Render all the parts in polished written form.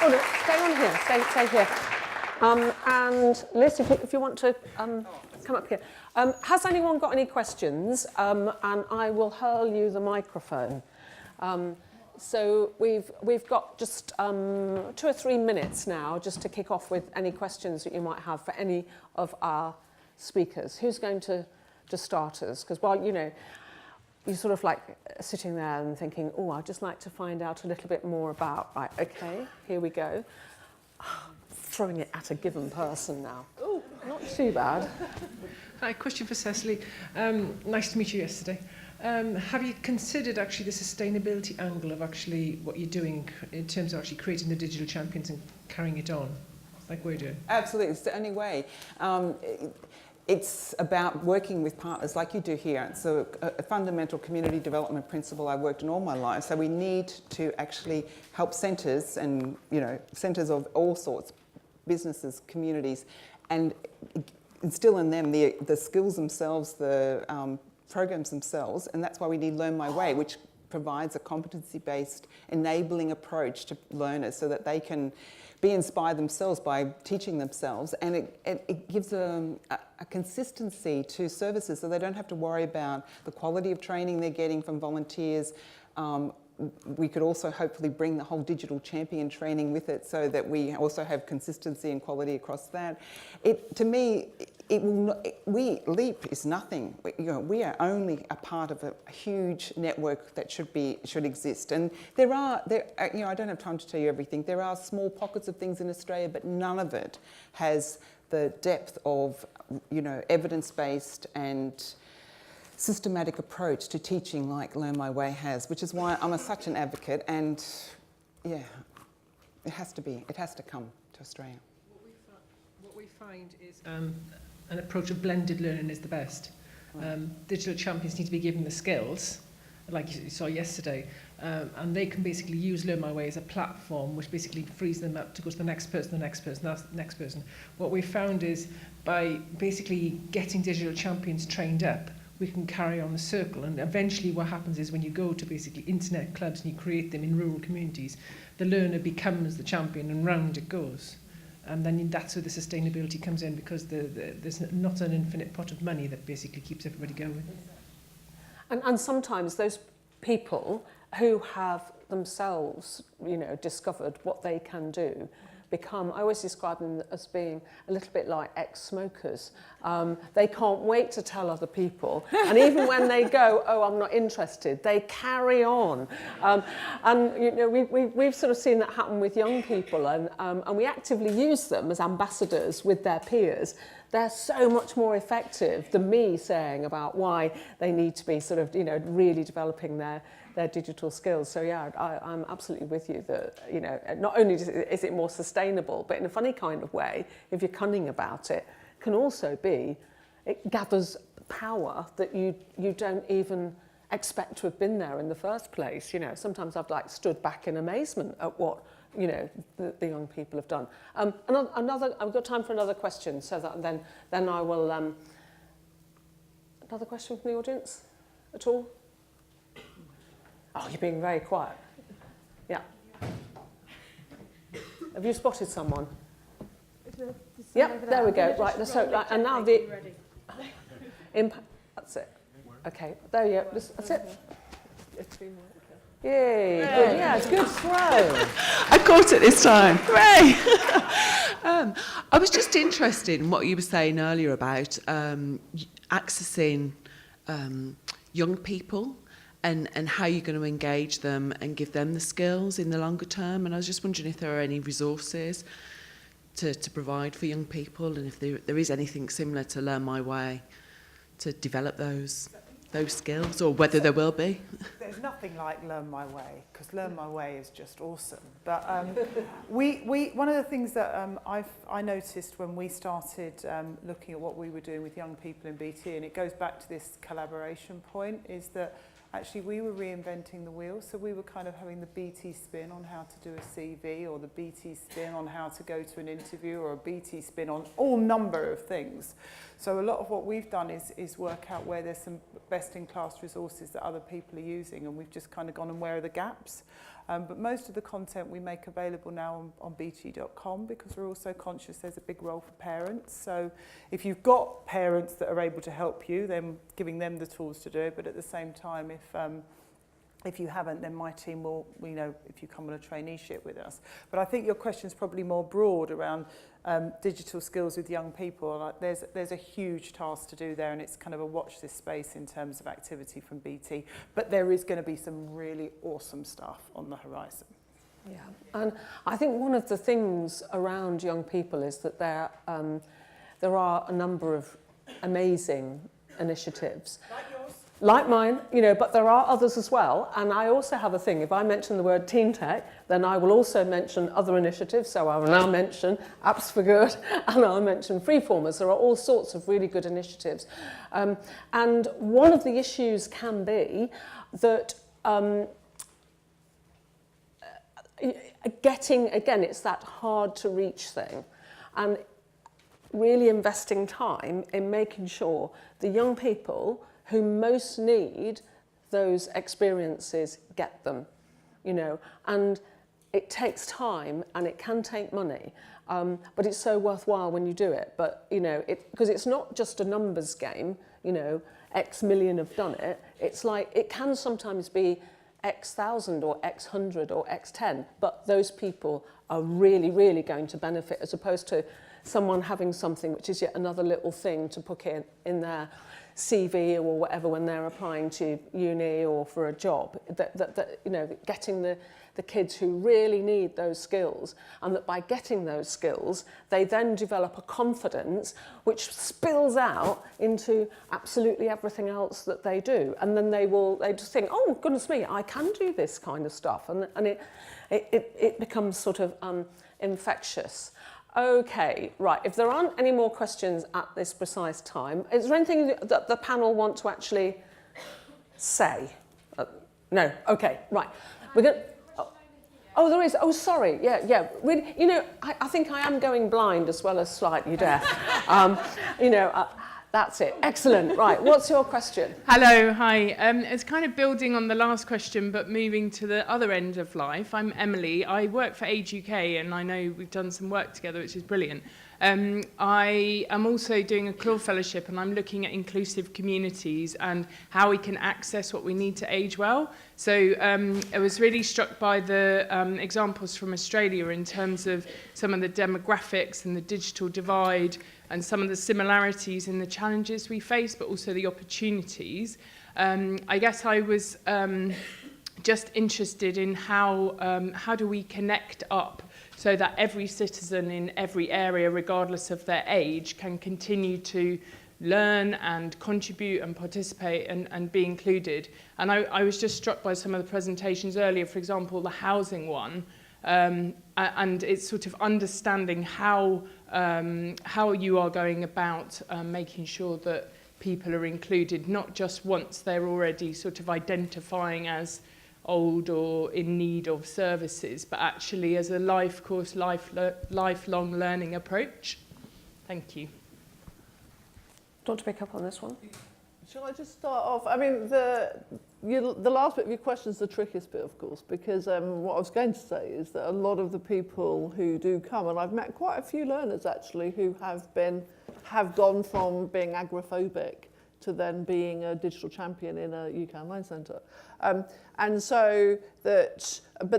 Oh, no, stay on here. Stay here. And Liz, if you want to come up here. Has anyone got any questions? And I will hurl you the microphone. So we've got just 2 or 3 minutes now just to kick off with any questions that you might have for any of our speakers. Who's going to start us? Because, well, you know, you're sort of like sitting there and thinking, oh, I'd just like to find out a little bit more about, right, okay, here we go. Throwing it at a given person now. Oh, not too bad. Hi, question for Cecily. Nice to meet you yesterday. Have you considered actually the sustainability angle of actually what you're doing in terms of actually creating the digital champions and carrying it on like we're doing? Absolutely, it's the only way. It's about working with partners like you do here. It's a fundamental community development principle I've worked in all my life. So we need to actually help centres and, you know, centres of all sorts, businesses, communities, and instill in them the skills themselves, the programs themselves, and that's why we need Learn My Way, which provides a competency-based enabling approach to learners so that they can be inspired themselves by teaching themselves, and it gives a consistency to services so they don't have to worry about the quality of training they're getting from volunteers. We could also hopefully bring the whole digital champion training with it so that we also have consistency and quality across that. To me, LEAP is nothing. We are only a part of a huge network that should exist. And there are, I don't have time to tell you everything. There are small pockets of things in Australia, but none of it has the depth of, evidence-based and systematic approach to teaching like Learn My Way has, which is why I'm such an advocate, and yeah, it has to come to Australia. What we find is an approach of blended learning is the best. Right. Digital champions need to be given the skills, like you saw yesterday, and they can basically use Learn My Way as a platform which basically frees them up to go to the next person, the next person. What we found is by basically getting digital champions trained up, we can carry on the circle, and eventually what happens is when you go to basically internet clubs and you create them in rural communities, the learner becomes the champion and round it goes. And then that's where the sustainability comes in, because there's not an infinite pot of money that basically keeps everybody going. And sometimes those people who have themselves, discovered what they can do, I always describe them as being a little bit like ex-smokers. They can't wait to tell other people. And even when they go, oh, I'm not interested, they carry on. We've sort of seen that happen with young people, and we actively use them as ambassadors with their peers. They're so much more effective than me saying about why they need to be sort of, really developing their digital skills. So yeah, I'm absolutely with you that, not only is it more sustainable, but in a funny kind of way, if you're cunning about it, can also be, it gathers power that you don't even expect to have been there in the first place. Sometimes I've stood back in amazement at what, the young people have done. I've got time for another question, so that then I will, another question from the audience at all? Oh, you're being very quiet. Yeah. Have you spotted someone? Yeah, there we go. Right, and now the impact. That's it. Okay, there you go. That's it. Yay! Good. Yeah, it's a good throw. I caught it this time. Hooray! I was just interested in what you were saying earlier about accessing young people. And how you're going to engage them and give them the skills in the longer term. And I was just wondering if there are any resources to provide for young people, and if there is anything similar to Learn My Way to develop those skills, or whether there will be. There's nothing like Learn My Way, because Learn My Way is just awesome. But one of the things that I noticed when we started looking at what we were doing with young people in BT, and it goes back to this collaboration point, is that actually we were reinventing the wheel. So we were kind of having the BT spin on how to do a CV, or the BT spin on how to go to an interview, or a BT spin on all number of things. So a lot of what we've done is work out where there's some best-in-class resources that other people are using, and we've just kind of gone and where are the gaps. But most of the content we make available now on bt.com, because we're also conscious there's a big role for parents. So if you've got parents that are able to help you, then giving them the tools to do it. But at the same time, if you haven't, then my team will, if you come on a traineeship with us. But I think your question is probably more broad around digital skills with young people. Like there's a huge task to do there, and it's kind of a watch this space in terms of activity from BT. But there is going to be some really awesome stuff on the horizon. Yeah, and I think one of the things around young people is that there are a number of amazing initiatives. Like yours? Like mine, but there are others as well. And I also have a thing, if I mention the word teen tech, then I will also mention other initiatives. So I will now mention Apps for Good, and I'll mention Freeformers. There are all sorts of really good initiatives. And one of the issues can be that again, it's that hard to reach thing. And really investing time in making sure the young people who most need those experiences get them, and it takes time and it can take money, but it's so worthwhile when you do it. But, because it's not just a numbers game, X million have done it. It's like, it can sometimes be X thousand or X hundred or X 10, but those people are really, really going to benefit, as opposed to someone having something which is yet another little thing to put in their CV or whatever when they're applying to uni or for a job. That getting the kids who really need those skills, and that by getting those skills they then develop a confidence which spills out into absolutely everything else that they do, and then they just think, oh goodness me, I can do this kind of stuff, and it becomes sort of infectious. Okay, right. If there aren't any more questions at this precise time, is there anything that the panel want to actually say? No. Okay, right. We're going. Oh, there is. Oh, sorry. Yeah. Really, I think I am going blind as well as slightly deaf. That's it. Excellent. Right. What's your question? Hello. Hi. It's kind of building on the last question, but moving to the other end of life. I'm Emily. I work for Age UK, and I know we've done some work together, which is brilliant. I am also doing a Claw Fellowship, and I'm looking at inclusive communities and how we can access what we need to age well. So I was really struck by the examples from Australia in terms of some of the demographics and the digital divide, and some of the similarities in the challenges we face, but also the opportunities. I guess I was just interested in how do we connect up so that every citizen in every area, regardless of their age, can continue to learn and contribute and participate and be included. And I was just struck by some of the presentations earlier, for example, the housing one, and it's sort of understanding how you are going about making sure that people are included, not just once they're already sort of identifying as old or in need of services, but actually as a life course, lifelong learning approach. Thank you. Do you want to pick up on this one? Shall I just start off? I mean, the last bit of your question is the trickiest bit, of course, because what I was going to say is that a lot of the people who do come, and I've met quite a few learners actually who have gone from being agoraphobic to then being a digital champion in a UK Online Centre. But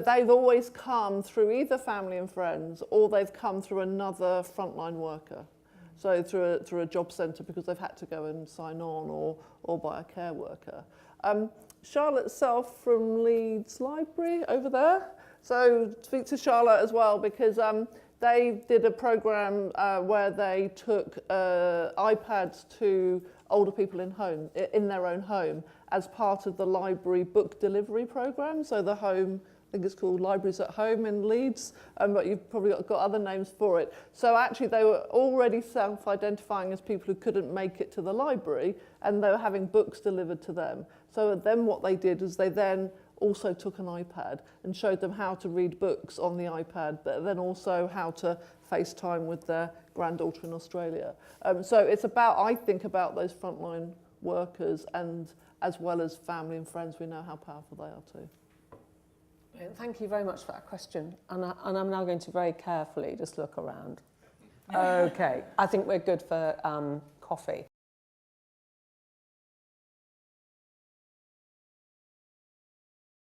they've always come through either family and friends, or they've come through another frontline worker. So through a job centre because they've had to go and sign on, or by a care worker. Charlotte Self from Leeds Library over there. So speak to Charlotte as well, because they did a programme where they took iPads to older people in their own home as part of the library book delivery programme. So the home think it's called Libraries at Home in Leeds, but you've probably got other names for it. So actually they were already self-identifying as people who couldn't make it to the library, and they were having books delivered to them. So then what they did is they then also took an iPad and showed them how to read books on the iPad, but then also how to FaceTime with their granddaughter in Australia. So it's about, I think about those frontline workers, and as well as family and friends, we know how powerful they are too. Thank you very much for that question. And I'm now going to very carefully just look around. Okay, I think we're good for coffee.